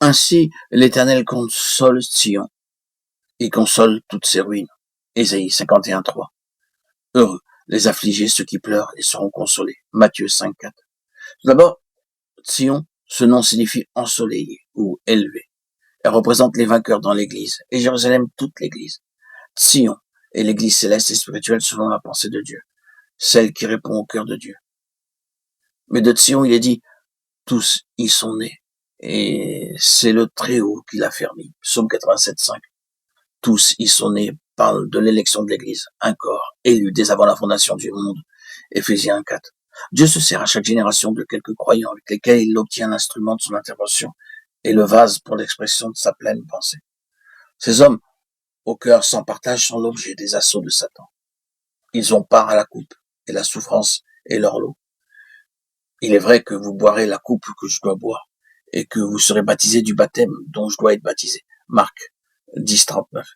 Ainsi, l'Éternel console Sion, et console toutes ses ruines. Ésaïe 51:3. Heureux les affligés, ceux qui pleurent, et seront consolés. Matthieu 5:4. D'abord, Sion, ce nom signifie ensoleillé ou élevé. Elle représente les vainqueurs dans l'Église, et Jérusalem toute l'Église. Sion est l'Église céleste et spirituelle selon la pensée de Dieu, celle qui répond au cœur de Dieu. Mais de Sion, il est dit, tous y sont nés, et c'est le Très-Haut qui l'a fermé. Psaume 87:5. Tous y sont nés parle de l'élection de l'Église, un corps élu dès avant la fondation du monde. Éphésiens 4. Dieu se sert à chaque génération de quelques croyants avec lesquels il obtient l'instrument de son intervention et le vase pour l'expression de sa pleine pensée. Ces hommes, au cœur sans partage, sont l'objet des assauts de Satan. Ils ont part à la coupe, et la souffrance est leur lot. Il est vrai que vous boirez la coupe que je dois boire, et que vous serez baptisés du baptême dont je dois être baptisé. Marc 10:39.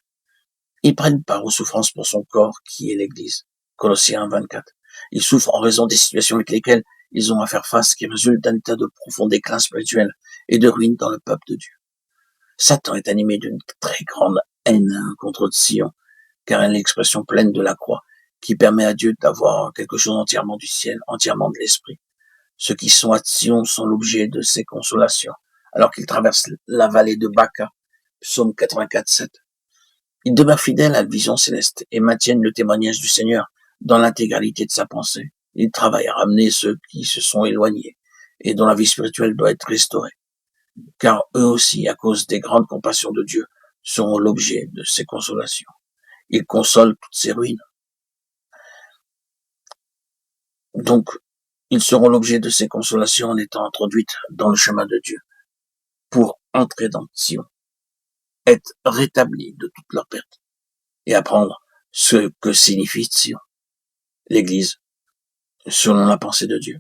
Ils prennent part aux souffrances pour son corps, qui est l'Église. Colossiens 24. Ils souffrent en raison des situations avec lesquelles ils ont à faire face, qui résultent d'un état de profond déclin spirituel et de ruine dans le peuple de Dieu. Satan est animé d'une très grande haine contre Sion, car elle est l'expression pleine de la croix, qui permet à Dieu d'avoir quelque chose entièrement du ciel, entièrement de l'esprit. Ceux qui sont à Sion sont l'objet de ses consolations, alors qu'ils traversent la vallée de Baca, psaume 84:7. Ils demeurent fidèles à la vision céleste et maintiennent le témoignage du Seigneur dans l'intégralité de sa pensée. Ils travaillent à ramener ceux qui se sont éloignés et dont la vie spirituelle doit être restaurée, car eux aussi, à cause des grandes compassions de Dieu, seront l'objet de ses consolations. Ils consolent toutes ces ruines. Donc, ils seront l'objet de ces consolations en étant introduites dans le chemin de Dieu pour entrer dans Sion, être rétablis de toute leur perte et apprendre ce que signifie Sion, l'Église, selon la pensée de Dieu.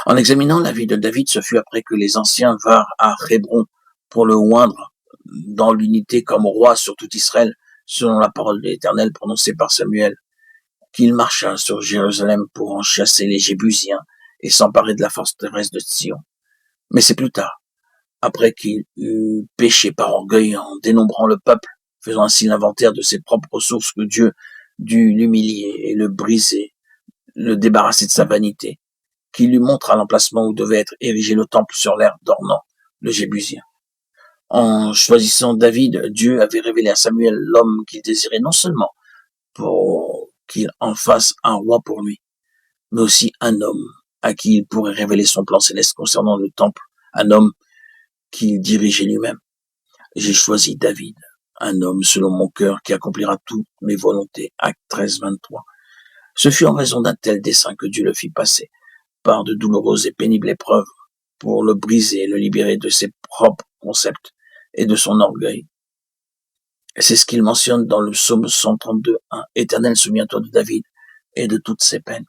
En examinant la vie de David, ce fut après que les anciens vinrent à Hébron pour le oindre dans l'unité comme roi sur tout Israël, selon la parole de l'Éternel prononcée par Samuel, qu'il marcha sur Jérusalem pour en chasser les Jébusiens et s'emparer de la forteresse de Sion. Mais c'est plus tard, après qu'il eut péché par orgueil en dénombrant le peuple, faisant ainsi l'inventaire de ses propres ressources, que Dieu dut l'humilier et le briser, le débarrasser de sa vanité, qui lui montra l'emplacement où devait être érigé le temple sur l'aire d'Ornan, le Jébusien. En choisissant David, Dieu avait révélé à Samuel l'homme qu'il désirait non seulement pour qu'il en fasse un roi pour lui, mais aussi un homme à qui il pourrait révéler son plan céleste concernant le temple, un homme qu'il dirigeait lui-même. J'ai choisi David, un homme selon mon cœur qui accomplira toutes mes volontés. Acte 13:23. Ce fut en raison d'un tel dessein que Dieu le fit passer par de douloureuses et pénibles épreuves pour le briser et le libérer de ses propres concepts et de son orgueil. C'est ce qu'il mentionne dans le psaume 132:1. Éternel, souviens-toi de David et de toutes ses peines.